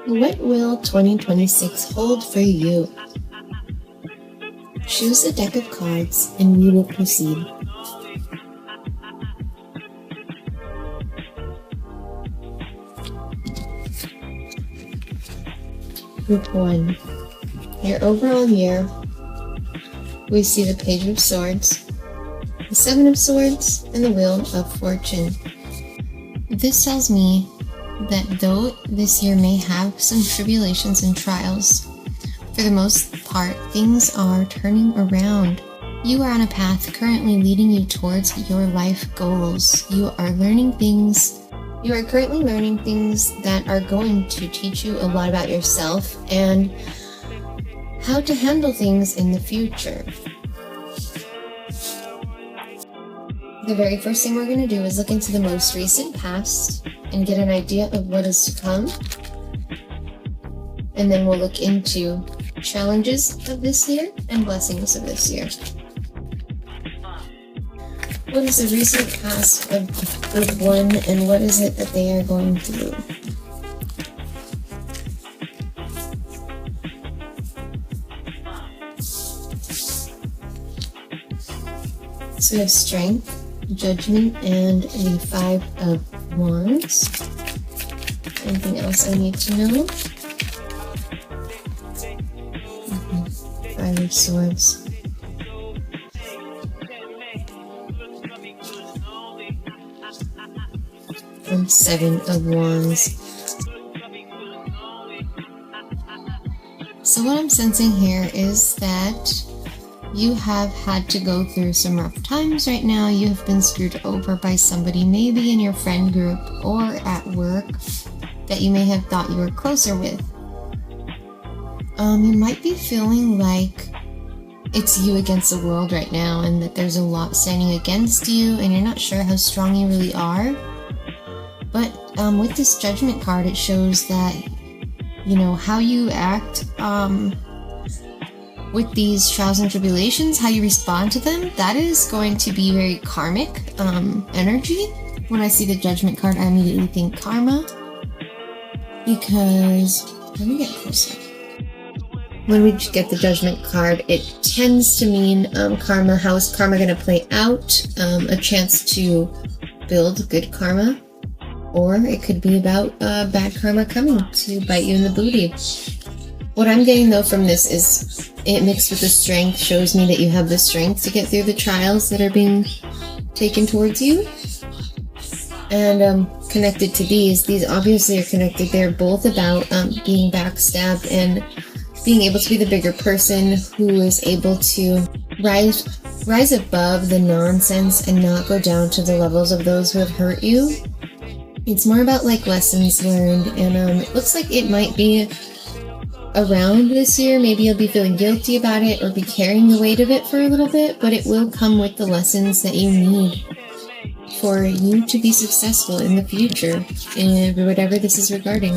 What will 2026 hold for you? Choose a deck of cards and we will proceed. Group 1. Your overall year, we see the Page of Swords, the Seven of Swords, and the Wheel of Fortune. This tells me that though this year may have some tribulations and trials, for the most part, things are turning around. You are on a path currently leading you towards your life goals. You are currently learning things that are going to teach you a lot about yourself and how to handle things in the future. The very first thing we're going to do is look into the most recent past and get an idea of what is to come. And then we'll look into challenges of this year and blessings of this year. What is the recent past of Group 1 and what is it that they are going through? So we have Strength, Judgment, and the Five of Wands. Anything else I need to know? Five of Swords. And Seven of Wands. So what I'm sensing here is that you have had to go through some rough times right now. You have been screwed over by somebody, maybe in your friend group or at work, that you may have thought you were closer with. You might be feeling like it's you against the world right now and that there's a lot standing against you and you're not sure how strong you really are. But with this Judgment card, it shows that, you know, how you act with these trials and tribulations, how you respond to them, that is going to be very karmic energy. When I see the Judgment card, I immediately think karma. Because, let me get closer. When we get the Judgment card, it tends to mean karma. How is karma going to play out? A chance to build good karma. Or it could be about bad karma coming to bite you in the booty. What I'm getting though from this is it mixed with the Strength shows me that you have the strength to get through the trials that are being taken towards you. And connected to these obviously are connected. They're both about being backstabbed and being able to be the bigger person who is able to rise above the nonsense and not go down to the levels of those who have hurt you. It's more about like lessons learned, and it looks like it might be around this year. Maybe you'll be feeling guilty about it or be carrying the weight of it for a little bit, but it will come with the lessons that you need for you to be successful in the future in whatever this is regarding.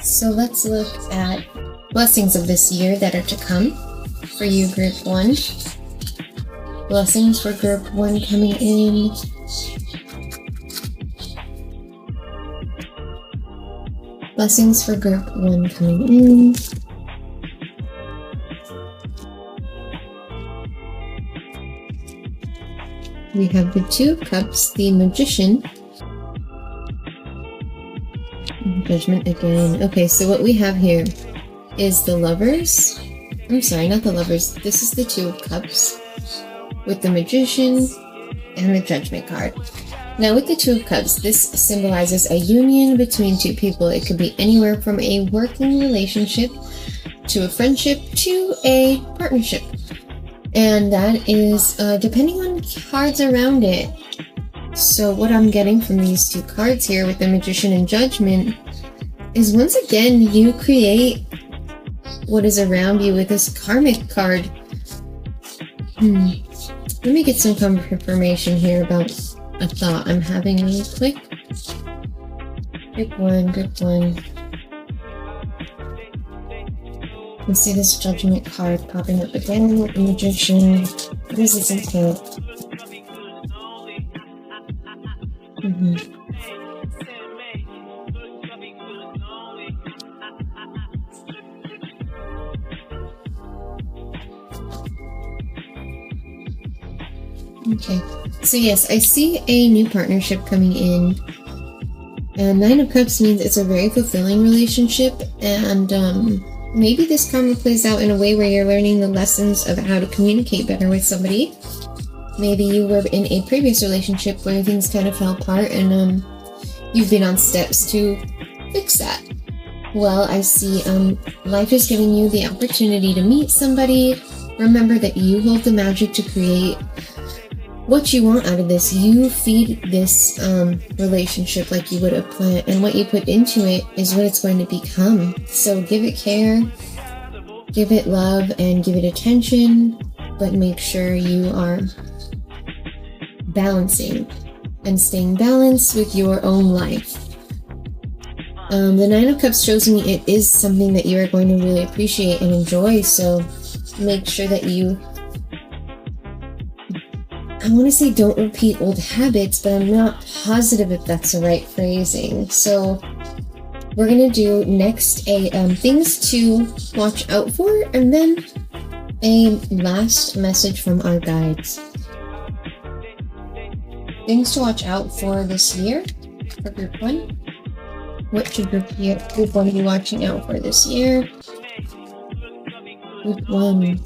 So let's look at blessings of this year that are to come for you, Group 1. Blessings for Group 1 coming in. Blessings for Group 1 coming in. We have the Two of Cups, the Magician. Judgment again. Okay, so what we have here is the Lovers. I'm sorry, not the Lovers. This is the Two of Cups with the Magician and the Judgment card. Now with the Two of Cups, this symbolizes a union between two people. It could be anywhere from a working relationship to a friendship to a partnership. And that is depending on cards around it. So what I'm getting from these two cards here with the Magician and Judgment is once again you create what is around you with this karmic card. Let me get some confirmation here about a thought I'm having really quick. Group 1, Group 1. Let's see this Judgment card popping up again with the Magician. What does this entail? Okay. So yes, I see a new partnership coming in. And Nine of Cups means it's a very fulfilling relationship, and maybe this karma plays out in a way where you're learning the lessons of how to communicate better with somebody. Maybe you were in a previous relationship where things kind of fell apart, and you've been on steps to fix that. Well, I see life is giving you the opportunity to meet somebody. Remember that you hold the magic to create what you want out of this. You feed this relationship like you would a plant, and what you put into it is what it's going to become. So give it care, give it love, and give it attention, but make sure you are balancing and staying balanced with your own life. The Nine of Cups shows me it is something that you are going to really appreciate and enjoy, so make sure that you, I want to say don't repeat old habits, but I'm not positive if that's the right phrasing. So we're going to do next a things to watch out for, and then a last message from our guides. Things to watch out for this year for group 1. What should group 1 be watching out for this year? Group 1.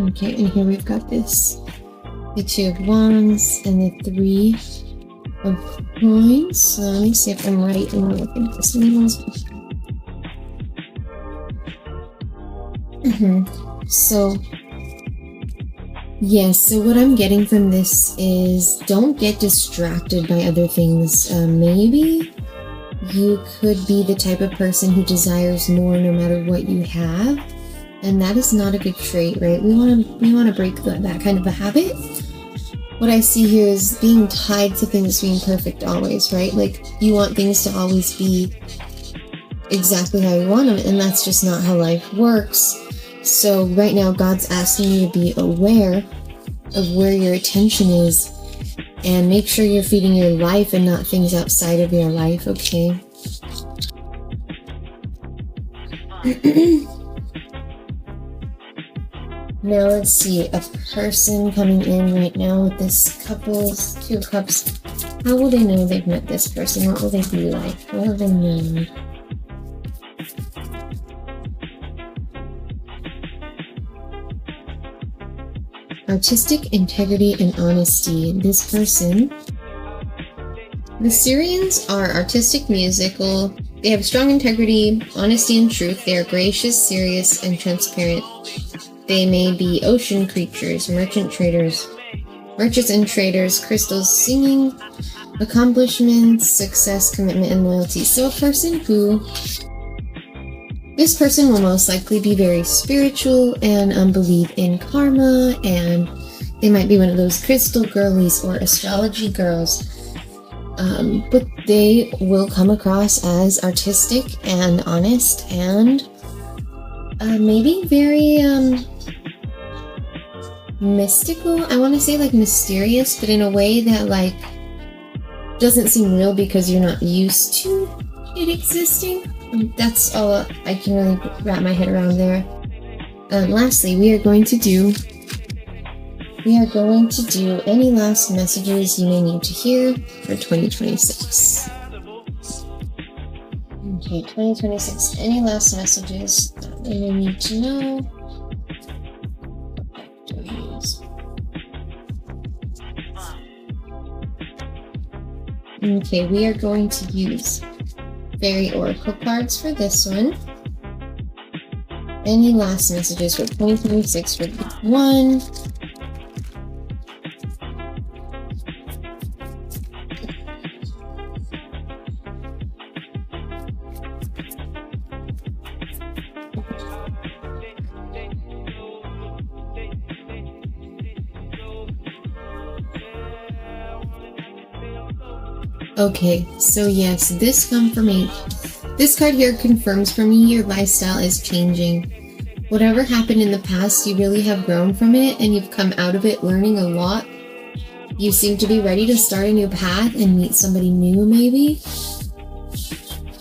Okay, and here we've got this. The Two of Wands and the Three of Coins. So let me see if I'm right in looking at this one. So, yes, so what I'm getting from this is don't get distracted by other things. Maybe you could be the type of person who desires more no matter what you have, and that is not a good trait, right? We want to break that kind of a habit. What I see here is being tied to things being perfect always, right? Like you want things to always be exactly how you want them, and that's just not how life works. So right now, God's asking you to be aware of where your attention is and make sure you're feeding your life and not things outside of your life, okay? Now let's see, a person coming in right now with this couple's Two of Cups. How will they know they've met this person? What will they be like? What will they know? Artistic integrity and honesty. This person. The Syrians are artistic, musical. They have strong integrity, honesty, and truth. They are gracious, serious, and transparent. They may be ocean creatures, merchants and traders, crystals, singing, accomplishments, success, commitment, and loyalty. So a person who... This person will most likely be very spiritual and believe in karma, and they might be one of those crystal girlies or astrology girls. But they will come across as artistic and honest and maybe very mystical. I want to say like mysterious, but in a way that like doesn't seem real because you're not used to it existing. That's all I can really wrap my head around there. Lastly, we are going to do any last messages you may need to hear for 2026. Okay, 2026. Any last messages that you may need to know? What do we use? Okay, we are going to use Fairy Oracle cards for this one. Any last messages for 2026 for group 1? Okay, so yes, this card here confirms for me your lifestyle is changing. Whatever happened in the past, you really have grown from it and you've come out of it learning a lot. You seem to be ready to start a new path and meet somebody new, maybe.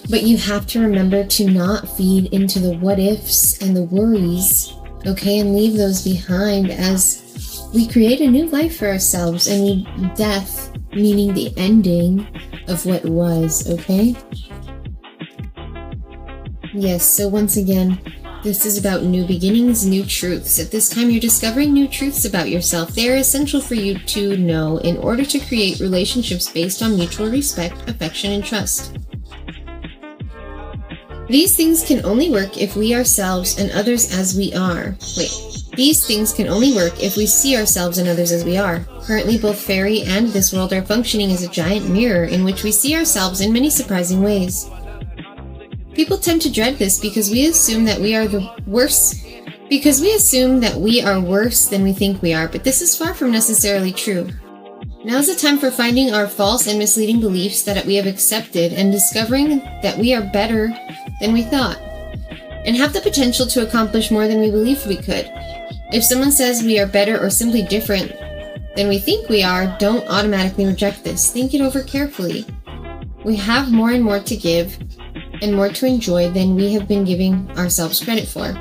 But you have to remember to not feed into the what ifs and the worries, okay, and leave those behind as we create a new life for ourselves, and death meaning the ending of what was, okay? Yes, so once again, this is about new beginnings, new truths. At this time, you're discovering new truths about yourself. They are essential for you to know in order to create relationships based on mutual respect, affection, and trust. These things can only work if we ourselves and others as we are. These things can only work if we see ourselves and others as we are. Currently, both fairy and this world are functioning as a giant mirror in which we see ourselves in many surprising ways. People tend to dread this because we assume that we are worse than we think we are, but this is far from necessarily true. Now is the time for finding our false and misleading beliefs that we have accepted and discovering that we are better than we thought, and have the potential to accomplish more than we believed we could. If someone says we are better or simply different than we think we are, don't automatically reject this. Think it over carefully. We have more and more to give and more to enjoy than we have been giving ourselves credit for.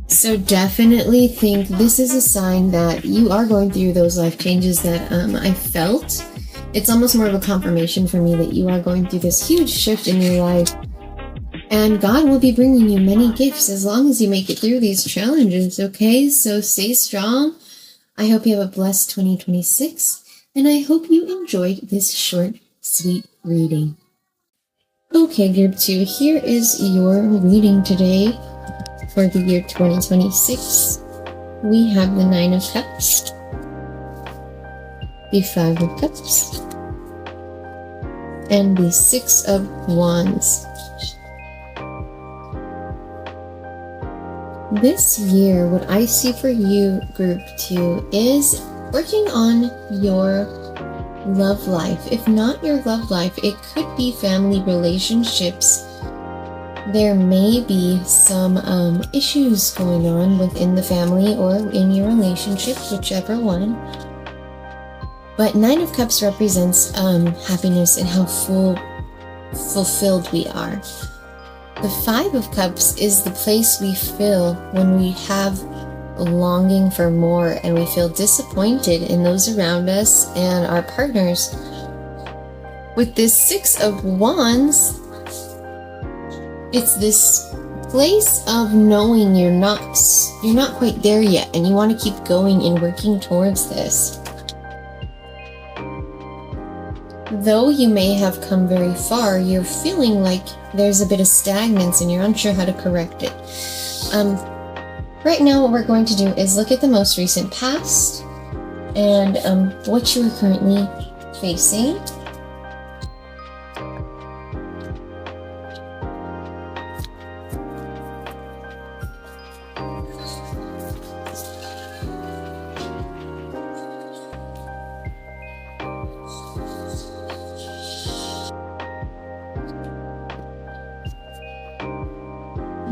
So definitely think this is a sign that you are going through those life changes that I felt. It's almost more of a confirmation for me that you are going through this huge shift in your life. And God will be bringing you many gifts as long as you make it through these challenges, okay? So stay strong. I hope you have a blessed 2026. And I hope you enjoyed this short, sweet reading. Okay, Group 2, here is your reading today for the year 2026. We have the 9 of Cups, the 5 of Cups, and the 6 of Wands. This year, what I see for you, Group 2, is working on your love life. If not your love life, it could be family relationships. There may be some issues going on within the family or in your relationship, whichever one. But 9 of Cups represents happiness and how fulfilled we are. The 5 of Cups is the place we feel when we have longing for more and we feel disappointed in those around us and our partners. With this 6 of Wands, it's this place of knowing you're not quite there yet and you want to keep going and working towards this. Though you may have come very far, you're feeling like there's a bit of stagnance and you're unsure how to correct it. Right now what we're going to do is look at the most recent past and what you are currently facing.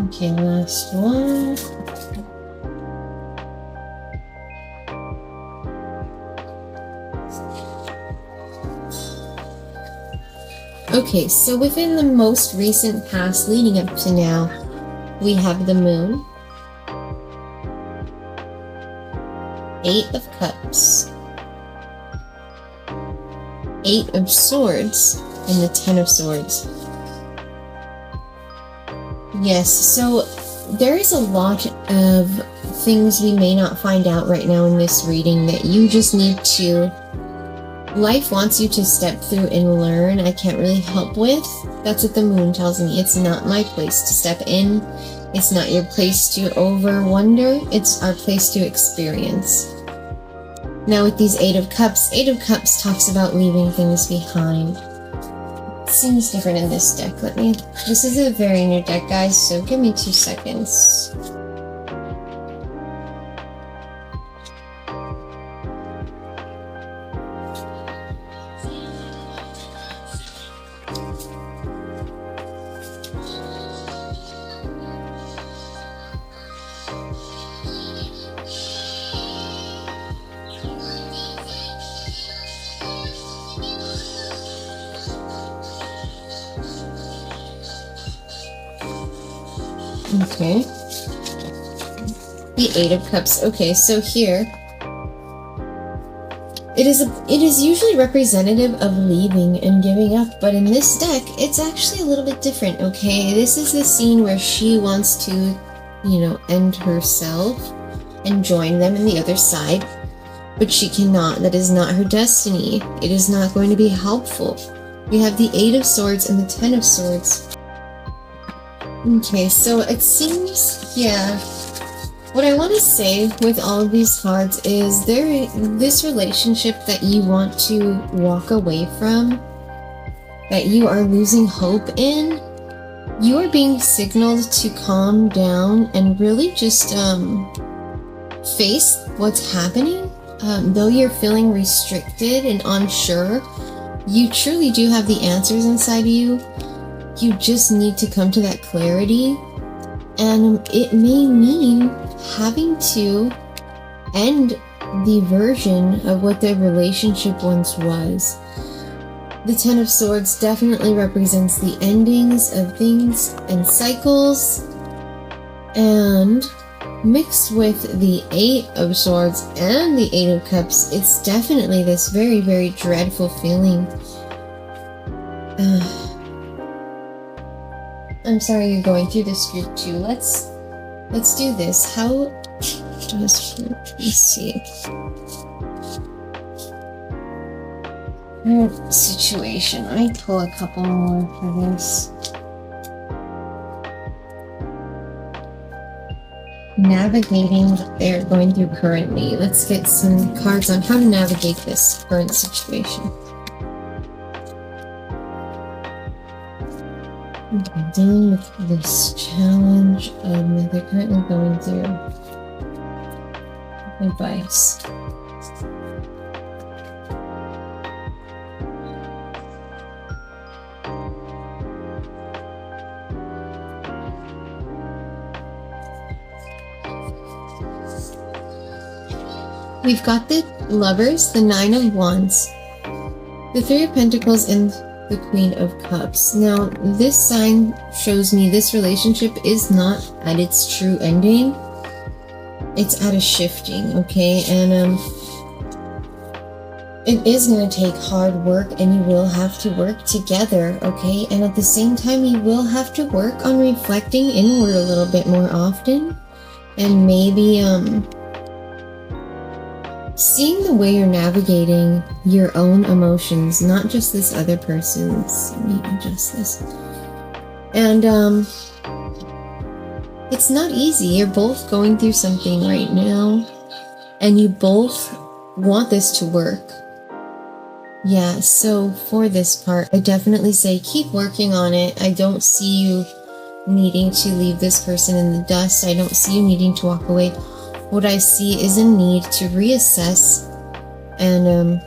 Okay, last one. Okay, so within the most recent past leading up to now, we have the Moon, 8 of Cups, 8 of Swords, and the 10 of Swords. Yes, so there is a lot of things we may not find out right now in this reading that you just need to... Life wants you to step through and learn. I can't really help with. That's what the Moon tells me. It's not my place to step in. It's not your place to over-wonder. It's our place to experience. Now with these 8 of Cups talks about leaving things behind. Seems different in this deck. This is a very new deck, guys, so give me 2 seconds. Okay. The Eight of Cups. Okay, so here it is usually representative of leaving and giving up, but in this deck, it's actually a little bit different, okay? This is the scene where she wants to, end herself and join them in the other side, but she cannot. That is not her destiny. It is not going to be helpful. We have the Eight of Swords and the Ten of Swords. Okay, so it seems, yeah. What I want to say with all of these cards is this relationship that you want to walk away from, that you are losing hope in, you are being signaled to calm down and really just face what's happening. Though you're feeling restricted and unsure, you truly do have the answers inside of you. You just need to come to that clarity, and it may mean having to end the version of what their relationship once was. The Ten of Swords definitely represents the endings of things and cycles, and mixed with the Eight of Swords and the Eight of Cups, it's definitely this very, very dreadful feeling. I'm sorry you're going through this group too. Let's do this. Let's see. Current situation. I pull a couple more for this. Navigating what they're going through currently. Let's get some cards on how to navigate this current situation. Okay, dealing with this challenge that they're currently going through. Advice. We've got the Lovers, the Nine of Wands, the Three of Pentacles, and the Queen of Cups. Now, this sign shows me this relationship is not at its true ending. It's at a shifting, okay? And it is going to take hard work, and you will have to work together, okay? And at the same time, you will have to work on reflecting inward a little bit more often, and maybe seeing the way you're navigating your own emotions, not just this other person's. Let me adjust this. And it's not easy. You're both going through something right now, and you both want this to work. Yeah, so for this part, I definitely say keep working on it. I don't see you needing to leave this person in the dust. I don't see you needing to walk away. What I see is a need to reassess and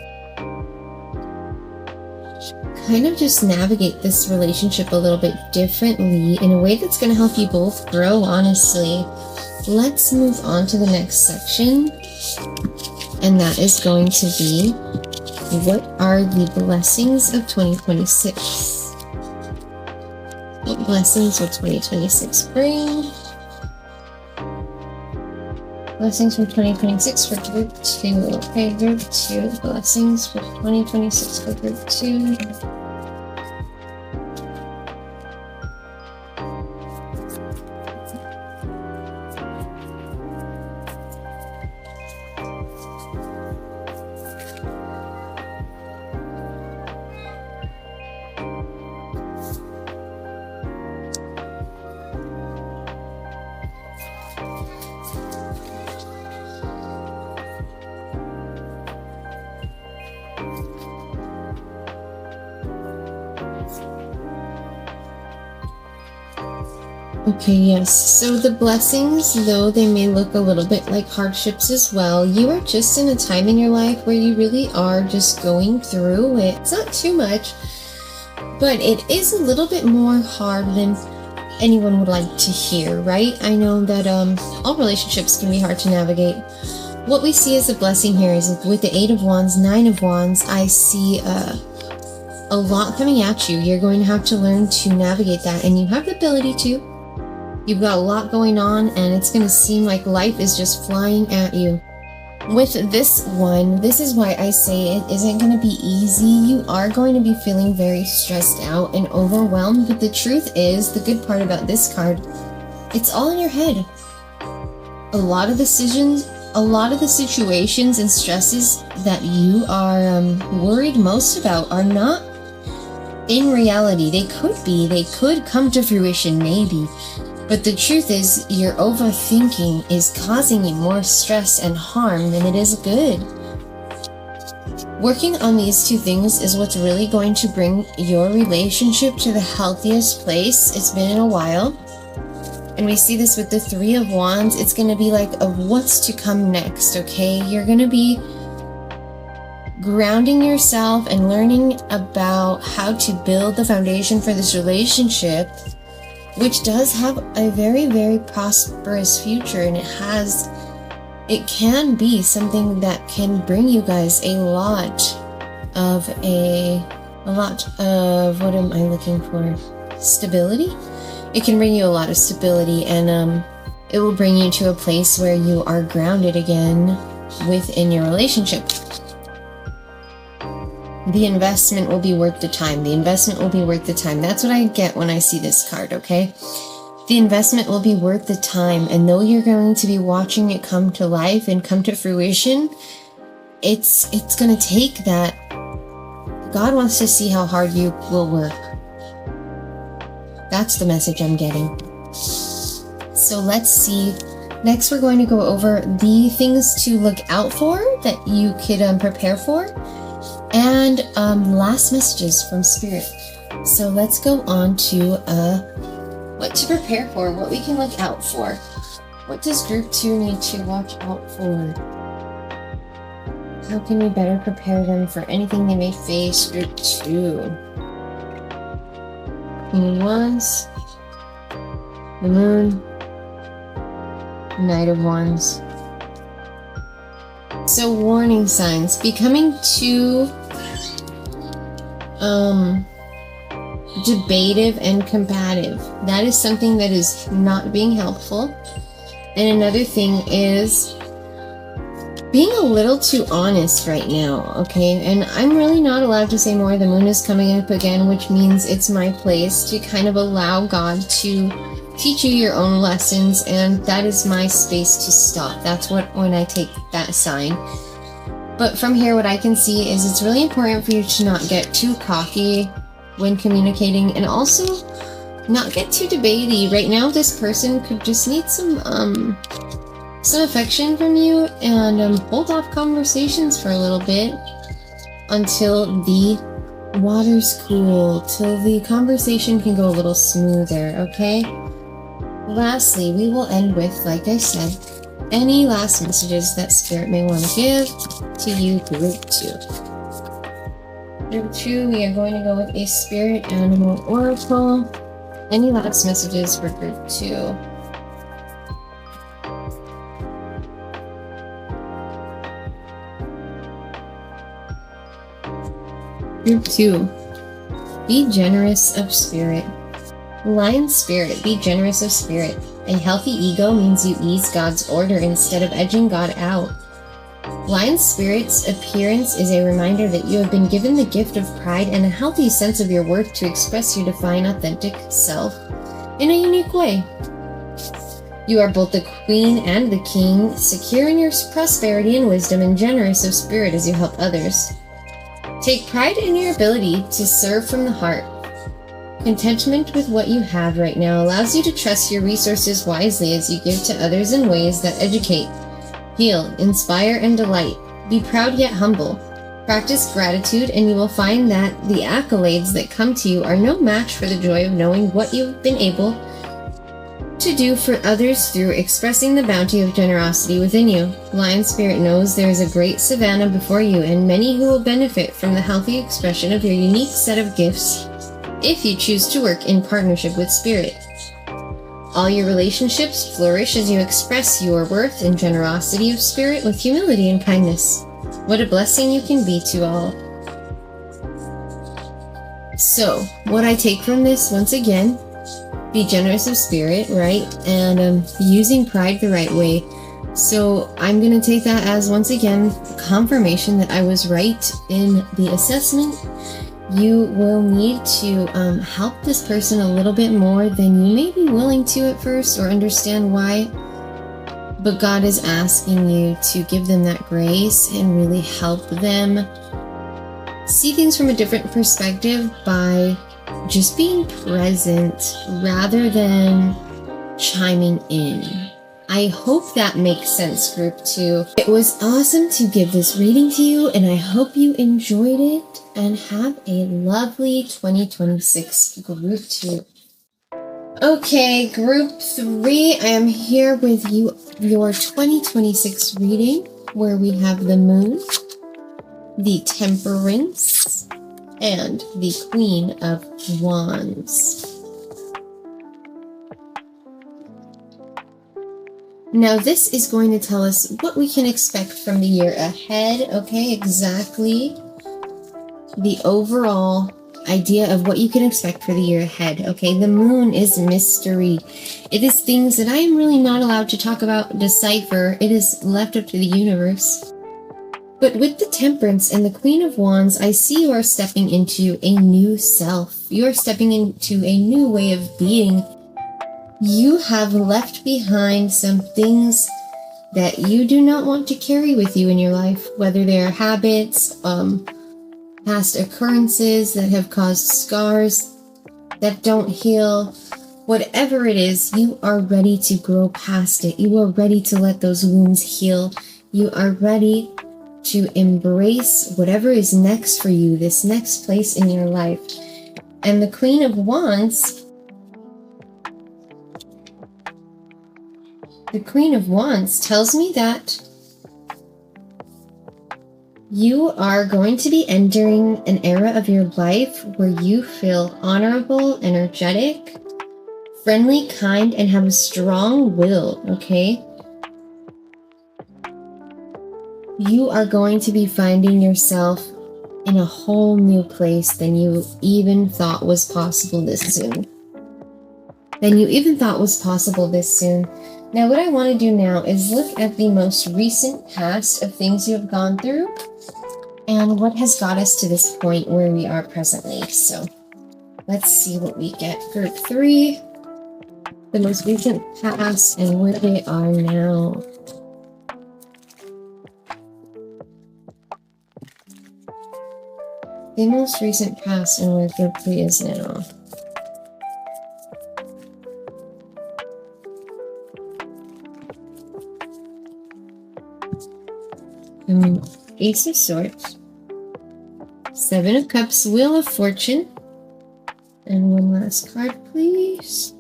kind of just navigate this relationship a little bit differently in a way that's going to help you both grow, honestly. Let's move on to the next section, and that is going to be, what are the blessings of 2026? What blessings will 2026 bring? Blessings for 2026 for Group 2. Okay, Group 2. Blessings for 2026 for Group 2. Okay, yes. So the blessings, though they may look a little bit like hardships as well, you are just in a time in your life where you really are just going through it. It's not too much, but it is a little bit more hard than anyone would like to hear, right? I know that all relationships can be hard to navigate. What we see as a blessing here is with the Eight of Wands, Nine of Wands, I see a lot coming at you. You're going to have to learn to navigate that, and you have the ability to. You've got a lot going on, and it's going to seem like life is just flying at you. With this one, this is why I say it isn't going to be easy. You are going to be feeling very stressed out and overwhelmed, but the truth is, the good part about this card, it's all in your head. A lot of the situations and stresses that you are worried most about are not in reality. They could come to fruition maybe. But the truth is, your overthinking is causing you more stress and harm than it is good. Working on these two things is what's really going to bring your relationship to the healthiest place it's been in a while. And we see this with the Three of Wands. It's going to be like a what's to come next, okay? You're going to be grounding yourself and learning about how to build the foundation for this relationship, which does have a very, very prosperous future, and it can be something that can bring you guys a lot of what am I looking for? Stability? It can bring you a lot of stability, and it will bring you to a place where you are grounded again within your relationship. The investment will be worth the time. The investment will be worth the time. That's what I get when I see this card, okay? The investment will be worth the time. And though you're going to be watching it come to life and come to fruition, it's going to take that. God wants to see how hard you will work. That's the message I'm getting. So let's see. Next, we're going to go over the things to look out for that you could prepare for. And last messages from Spirit. So let's go on to what to prepare for, what we can look out for. What does Group 2 need to watch out for? How can we better prepare them for anything they may face? Group 2. Queen of Wands. The Moon. Knight of Wands. So warning signs. Becoming too debative and combative. That is something that is not being helpful. And another thing is being a little too honest right now, okay? And I'm really not allowed to say more. The moon is coming up again, which means it's my place to kind of allow God to teach you your own lessons, and that is my space to stop. That's when I take that sign. But from here, what I can see is it's really important for you to not get too cocky when communicating, and also not get too debatey. Right now, this person could just need some affection from you, and hold off conversations for a little bit until the water's cool, till the conversation can go a little smoother, okay? Lastly, we will end with, like I said, any last messages that Spirit may want to give to you, Group 2. Group 2, we are going to go with a Spirit Animal Oracle. Any last messages for Group 2? Group 2, be generous of spirit. Lion Spirit, be generous of spirit. A healthy ego means you ease God's order instead of edging God out. Lion Spirit's appearance is a reminder that you have been given the gift of pride and a healthy sense of your worth to express your divine, authentic self in a unique way. You are both the queen and the king, secure in your prosperity and wisdom, and generous of spirit as you help others. Take pride in your ability to serve from the heart. Contentment with what you have right now allows you to trust your resources wisely as you give to others in ways that educate, heal, inspire, and delight. Be proud yet humble. Practice gratitude, and you will find that the accolades that come to you are no match for the joy of knowing what you've been able to do for others through expressing the bounty of generosity within you. Lion Spirit knows there is a great savannah before you, and many who will benefit from the healthy expression of your unique set of gifts if you choose to work in partnership with Spirit. All your relationships flourish as you express your worth and generosity of spirit with humility and kindness. What a blessing you can be to all. So, what I take from this, once again, be generous of spirit, right? And using pride the right way. So I'm going to take that as, once again, confirmation that I was right in the assessment. You will need to help this person a little bit more than you may be willing to at first, or understand why. But God is asking you to give them that grace and really help them see things from a different perspective by just being present rather than chiming in. I hope that makes sense, group 2. It was awesome to give this reading to you, and I hope you enjoyed it, and have a lovely 2026, group 2. Okay, group 3, I am here with you, your 2026 reading, where we have the Moon, the Temperance, and the Queen of Wands. Now this is going to tell us what we can expect from the year ahead, okay? Exactly the overall idea of what you can expect for the year ahead, okay? The Moon is mystery. It is things that I am really not allowed to talk about, decipher. It is left up to the universe. But with the Temperance and the Queen of Wands, I see you are stepping into a new self. You are stepping into a new way of being. You have left behind some things that you do not want to carry with you in your life, whether they are habits, past occurrences that have caused scars that don't heal. Whatever it is, you are ready to grow past it. You are ready to let those wounds heal. You are ready to embrace whatever is next for you, this next place in your life. And the Queen of Wands, tells me that you are going to be entering an era of your life where you feel honorable, energetic, friendly, kind, and have a strong will, okay? You are going to be finding yourself in a whole new place than you even thought was possible this soon. Now, what I want to do now is look at the most recent past of things you have gone through and what has got us to this point where we are presently. So let's see what we get. Group 3, the most recent past and where they are now. The most recent past and where group 3 is now. Ace of Swords, 7 of Cups, Wheel of Fortune, and one last card, please.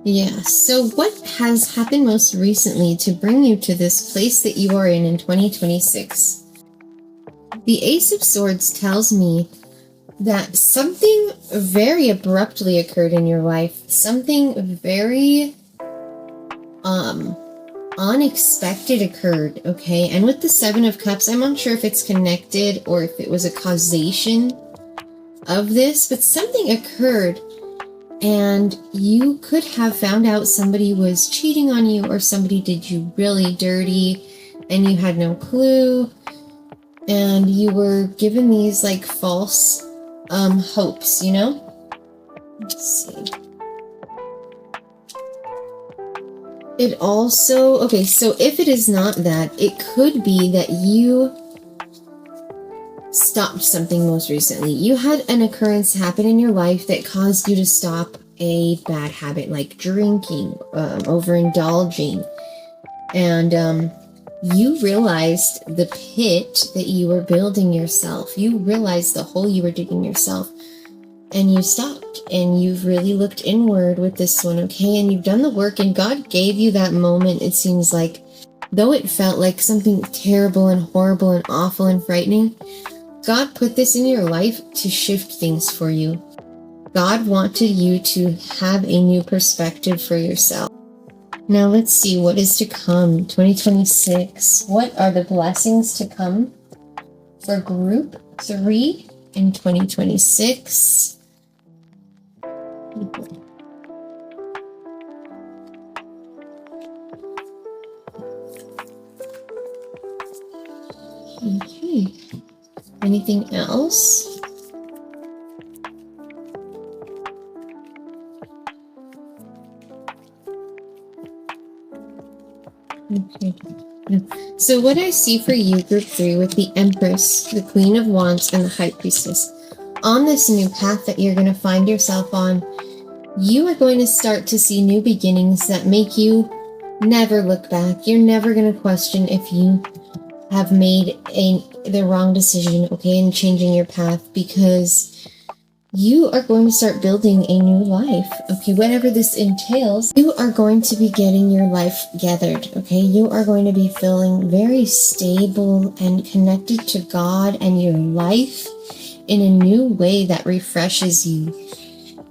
Yeah, so what has happened most recently to bring you to this place that you are in 2026? The Ace of Swords tells me that something very abruptly occurred in your life. Something very unexpected occurred, okay? And with the 7 of Cups, I'm unsure if it's connected or if it was a causation of this, but something occurred and you could have found out somebody was cheating on you or somebody did you really dirty and you had no clue, and you were given these like false hopes, you know? Let's see. It also, okay, so if it is not that, it could be that you stopped something most recently. You had an occurrence happen in your life that caused you to stop a bad habit like drinking, overindulging, and you realized the pit that you were building yourself. You realized the hole you were digging yourself, and you stopped. And you've really looked inward with this one, okay? And you've done the work, and God gave you that moment, it seems like. Though it felt like something terrible and horrible and awful and frightening, God put this in your life to shift things for you. God wanted you to have a new perspective for yourself. Now let's see what is to come. 2026. What are the blessings to come for group 3? in 2026. Okay. Anything else? Okay. So what I see for you, group 3, with the Empress, the Queen of Wands, and the High Priestess, on this new path that you're going to find yourself on, you are going to start to see new beginnings that make you never look back. You're never going to question if you have made the wrong decision, okay, in changing your path, because you are going to start building a new life, okay? Whatever this entails, you are going to be getting your life gathered, okay? You are going to be feeling very stable and connected to God and your life in a new way that refreshes you.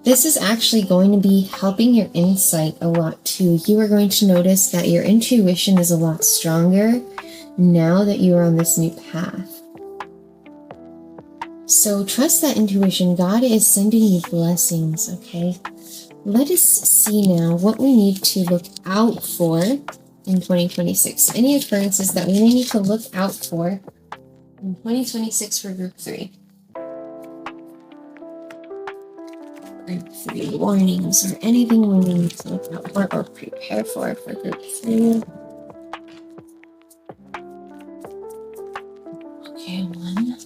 This is actually going to be helping your insight a lot too. You are going to notice that your intuition is a lot stronger now that you are on this new path. So trust that intuition. God is sending you blessings, okay? Let us see now what we need to look out for in 2026. Any occurrences that we may need to look out for in 2026 for group 3. Group 3 warnings or anything we need to look out for or prepare for group 3. Okay, 1.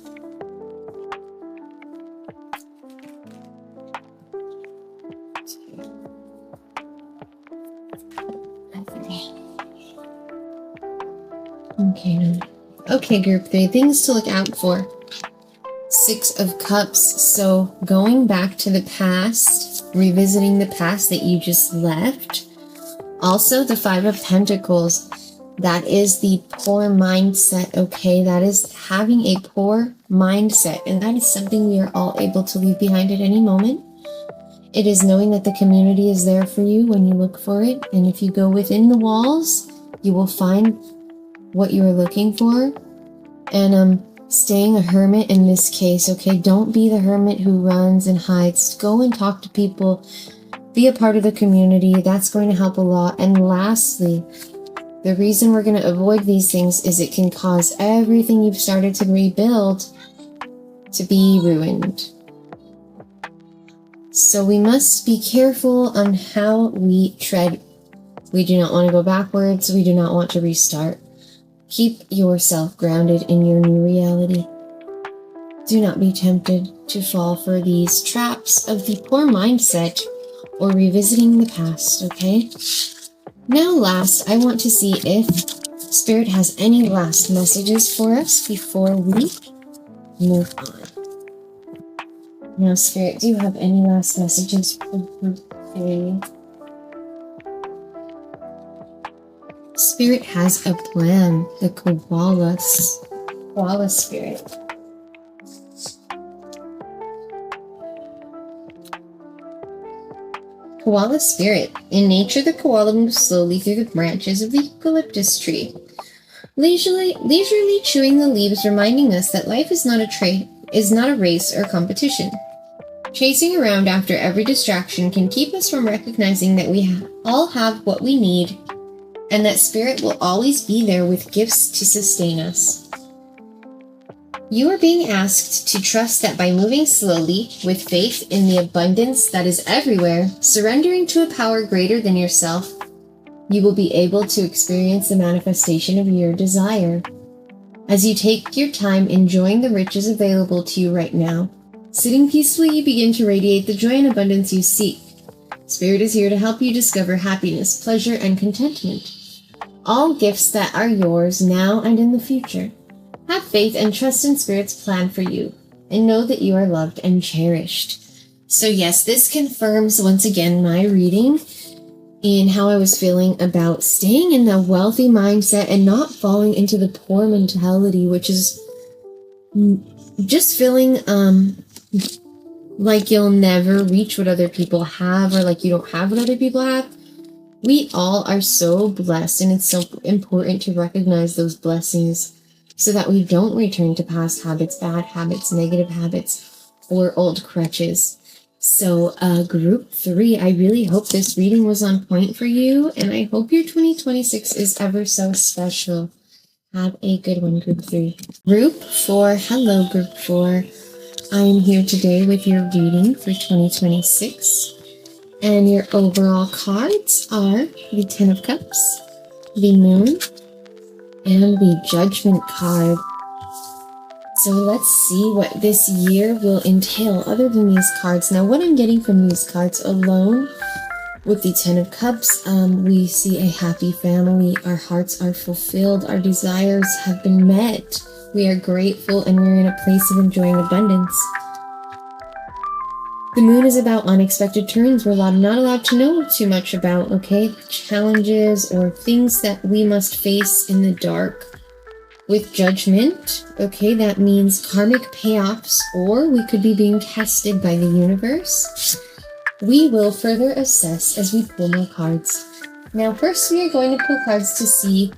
Okay, group 3, things to look out for. 6 of Cups, so going back to the past, revisiting the past that you just left. Also, the 5 of Pentacles, that is the poor mindset, okay? That is having a poor mindset, and that is something we are all able to leave behind at any moment. It is knowing that the community is there for you when you look for it, and if you go within the walls, you will find what you are looking for. And staying a hermit in this case, okay? Don't be the hermit who runs and hides. Go and talk to people. Be a part of the community. That's going to help a lot. And lastly, the reason we're going to avoid these things is it can cause everything you've started to rebuild to be ruined. So we must be careful on how we tread. We do not want to go backwards. We do not want to restart. Keep yourself grounded in your new reality. Do not be tempted to fall for these traps of the poor mindset or revisiting the past, okay? Now last, I want to see if Spirit has any last messages for us before we move on. Now, Spirit, do you have any last messages for group 3? Spirit has a plan, the koala spirit. Koala spirit. In nature, the koala moves slowly through the branches of the eucalyptus tree, leisurely chewing the leaves, reminding us that life is not a race or competition. Chasing around after every distraction can keep us from recognizing that we all have what we need, and that Spirit will always be there with gifts to sustain us. You are being asked to trust that by moving slowly, with faith in the abundance that is everywhere, surrendering to a power greater than yourself, you will be able to experience the manifestation of your desire. As you take your time enjoying the riches available to you right now, sitting peacefully, you begin to radiate the joy and abundance you seek. Spirit is here to help you discover happiness, pleasure, and contentment. All gifts that are yours now and in the future. Have faith and trust in Spirit's plan for you, and know that you are loved and cherished. So yes, this confirms once again my reading in how I was feeling about staying in the wealthy mindset and not falling into the poor mentality, which is just feeling like you'll never reach what other people have, or like you don't have what other people have. We all are so blessed, and it's so important to recognize those blessings so that we don't return to past habits, bad habits, negative habits, or old crutches. So group 3, I really hope this reading was on point for you, and I hope your 2026 is ever so special. Have a good one, group 3. Group 4, hello group 4. I am here today with your reading for 2026, and your overall cards are the 10 of Cups, the Moon, and the Judgment card. So let's see what this year will entail other than these cards. Now, what I'm getting from these cards alone with the 10 of Cups, we see a happy family. Our hearts are fulfilled. Our desires have been met. We are grateful and we're in a place of enjoying abundance. The Moon is about unexpected turns we're not allowed to know too much about, okay? Challenges or things that we must face in the dark. With Judgment, okay, that means karmic payoffs, or we could be being tested by the universe. We will further assess as we pull more cards. Now, first we are going to pull cards to see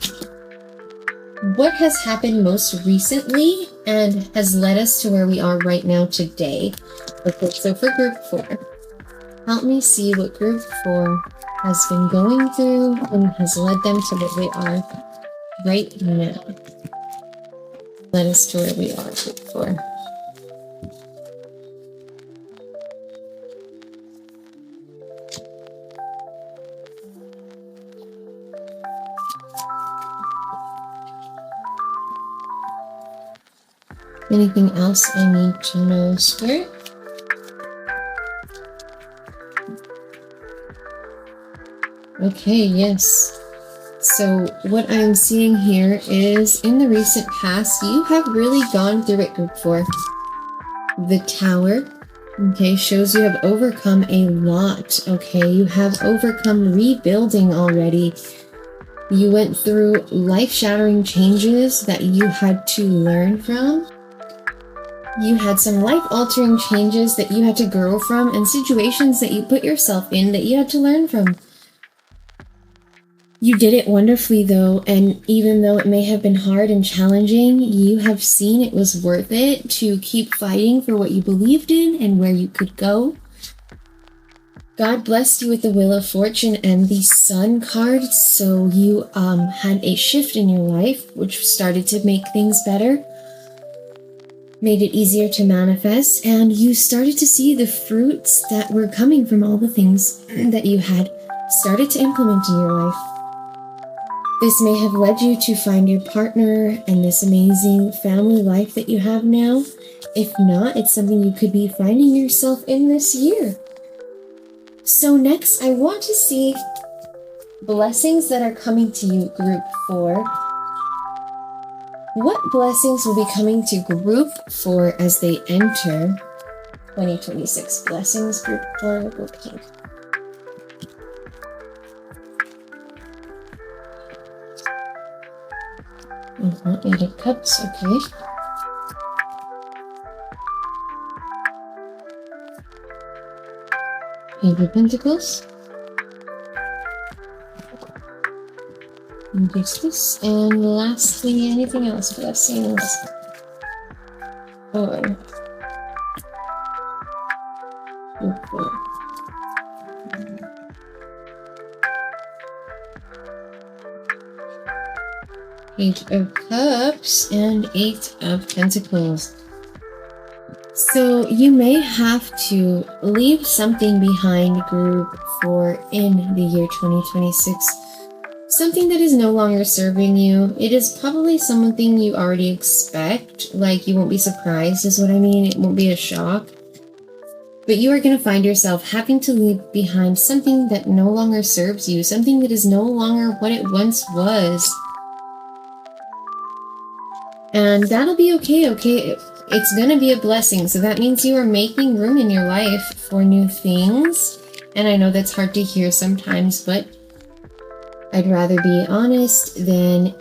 what has happened most recently and has led us to where we are right now today. Okay, so for group 4, help me see what group 4 has been going through and has led them to where they are right now. Led us to where we are, group 4. Anything else I need to know, Spirit? Okay, yes. So what I'm seeing here is in the recent past, you have really gone through it, group 4. The Tower, okay, shows you have overcome a lot, okay? You have overcome rebuilding already. You went through life-shattering changes that you had to learn from. You had some life-altering changes that you had to grow from, and situations that you put yourself in that you had to learn from. You did it wonderfully, though, and even though it may have been hard and challenging, you have seen it was worth it to keep fighting for what you believed in and where you could go. God blessed you with the Wheel of Fortune and the Sun card, so you had a shift in your life, which started to make things better, made it easier to manifest, and you started to see the fruits that were coming from all the things that you had started to implement in your life. This may have led you to find your partner and this amazing family life that you have now. If not, it's something you could be finding yourself in this year. So next, I want to see blessings that are coming to you, group 4. What blessings will be coming to group 4 as they enter 2026? Blessings, group 4, go pink. Eight of Cups, okay. Page of Pentacles. Justice. And lastly, anything else? Blessings. Or group 4. Page of Cups and 8 of Pentacles. So you may have to leave something behind, group 4, in the year 2026. Something that is no longer serving you. It is probably something you already expect, like you won't be surprised is what I mean. It won't be a shock. But you are going to find yourself having to leave behind something that no longer serves you, something that is no longer what it once was. And that'll be okay. It's gonna be a blessing. So that means you are making room in your life for new things. And I know that's hard to hear sometimes, but I'd rather be honest than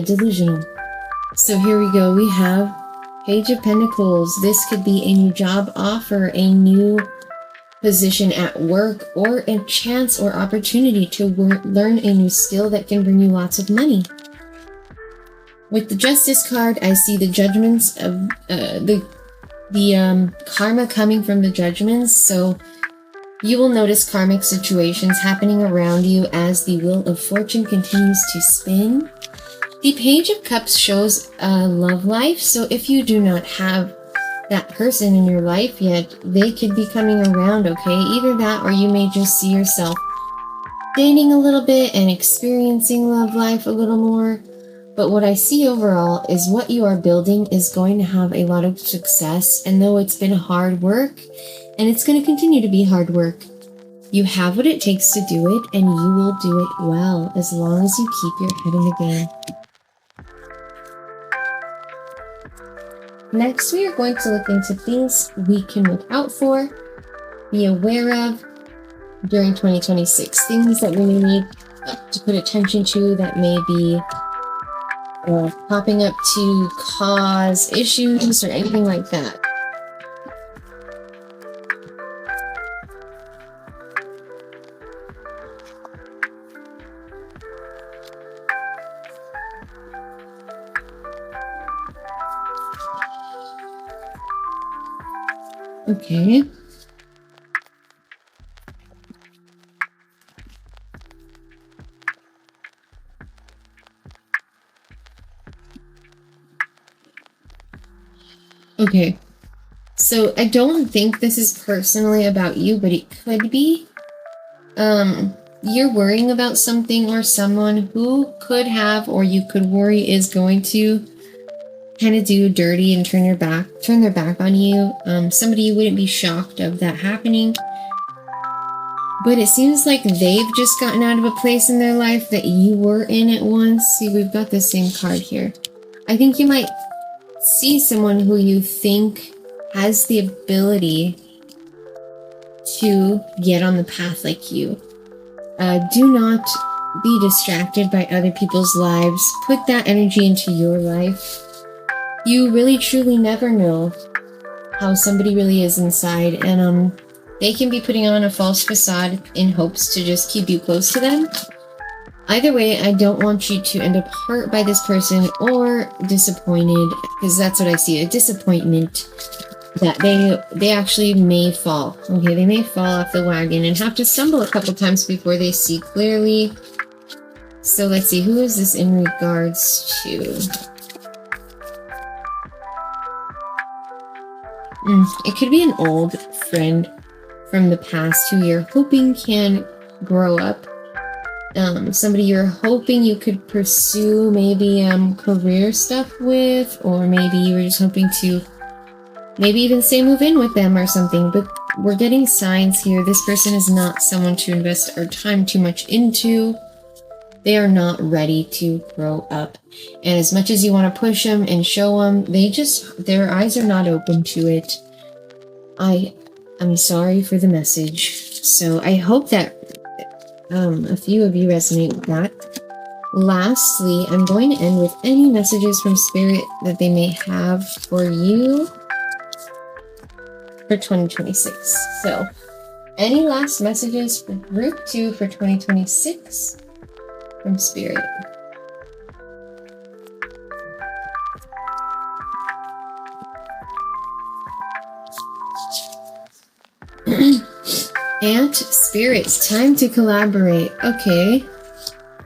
delusional. So here we go. We have Page of Pentacles. This could be a new job offer, a new position at work, or a chance or opportunity to learn a new skill that can bring you lots of money. With the Justice card, I see the judgments of the karma coming from the judgments. So you will notice karmic situations happening around you as the wheel of fortune continues to spin. The Page of Cups shows a love life. So if you do not have that person in your life yet, they could be coming around, okay? Either that, or you may just see yourself dating a little bit and experiencing love life a little more. But what I see overall is what you are building is going to have a lot of success. And though it's been hard work, and it's going to continue to be hard work, you have what it takes to do it, and you will do it well as long as you keep your head in the game. Next, we are going to look into things we can look out for, be aware of during 2026. Things that we may need to put attention to that may be popping up to cause issues or anything like that. Okay. Okay. So I don't think this is personally about you, but it could be. You're worrying about something or someone who could have, or you could worry is going to kind of do dirty and turn their back on you. Somebody you wouldn't be shocked of that happening. But it seems like they've just gotten out of a place in their life that you were in at once. See, we've got the same card here. I think you might see someone who you think has the ability to get on the path like you. Do not be distracted by other people's lives. Put that energy into your life. You really truly never know how somebody really is inside, and they can be putting on a false facade in hopes to just keep you close to them. Either way, I don't want you to end up hurt by this person or disappointed, because that's what I see, a disappointment that they actually may fall. Okay, they may fall off the wagon and have to stumble a couple times before they see clearly. So let's see, who is this in regards to? It could be an old friend from the past who you're hoping can grow up. Somebody you're hoping you could pursue maybe career stuff with, or maybe you were just hoping to maybe even say move in with them or something. But we're getting signs here. This person is not someone to invest our time too much into. They are not ready to grow up. And as much as you want to push them and show them, their eyes are not open to it. I'm sorry for the message. So I hope that a few of you resonate with that. Lastly, I'm going to end with any messages from Spirit that they may have for you for 2026. So, any last messages for Group 2 for 2026 from Spirit? And Spirits, time to collaborate. Okay,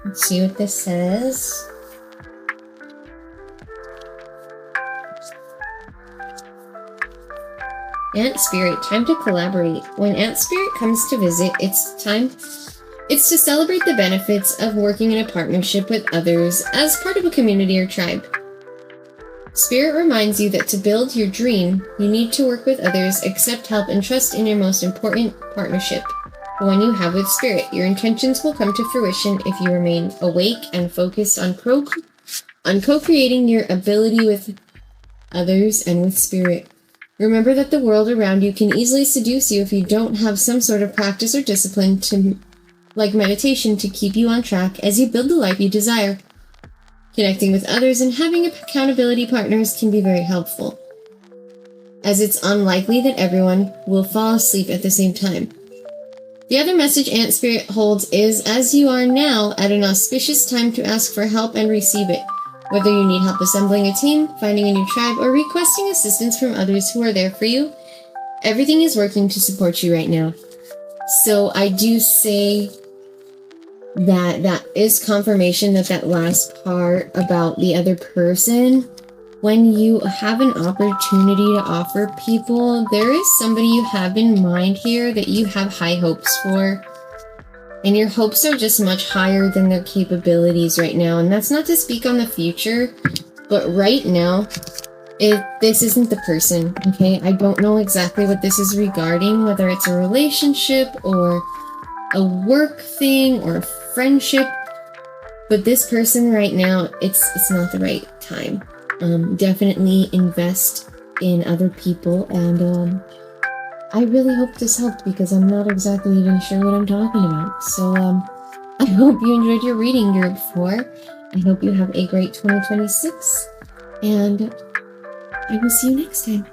let's see what this says. Ant Spirit, time to collaborate. When Ant Spirit comes to visit, it's to celebrate the benefits of working in a partnership with others as part of a community or tribe. Spirit reminds you that to build your dream, you need to work with others, accept help, and trust in your most important partnership, the one you have with Spirit. Your intentions will come to fruition if you remain awake and focused on co-creating your ability with others and with Spirit. Remember that the world around you can easily seduce you if you don't have some sort of practice or discipline like meditation to keep you on track as you build the life you desire. Connecting with others and having accountability partners can be very helpful, as it's unlikely that everyone will fall asleep at the same time. The other message Ant Spirit holds is, as you are now at an auspicious time to ask for help and receive it. Whether you need help assembling a team, finding a new tribe, or requesting assistance from others who are there for you, everything is working to support you right now. So I do say that is confirmation that last part about the other person, when you have an opportunity to offer people, there is somebody you have in mind here that you have high hopes for. And your hopes are just much higher than their capabilities right now. And that's not to speak on the future, but right now, this isn't the person, okay? I don't know exactly what this is regarding, whether it's a relationship or a work thing or a friendship. But this person right now, it's not the right time. Definitely invest in other people, and I really hope this helped because I'm not exactly even sure what I'm talking about. So I hope you enjoyed your reading, Group 4. I hope you have a great 2026, and I will see you next time.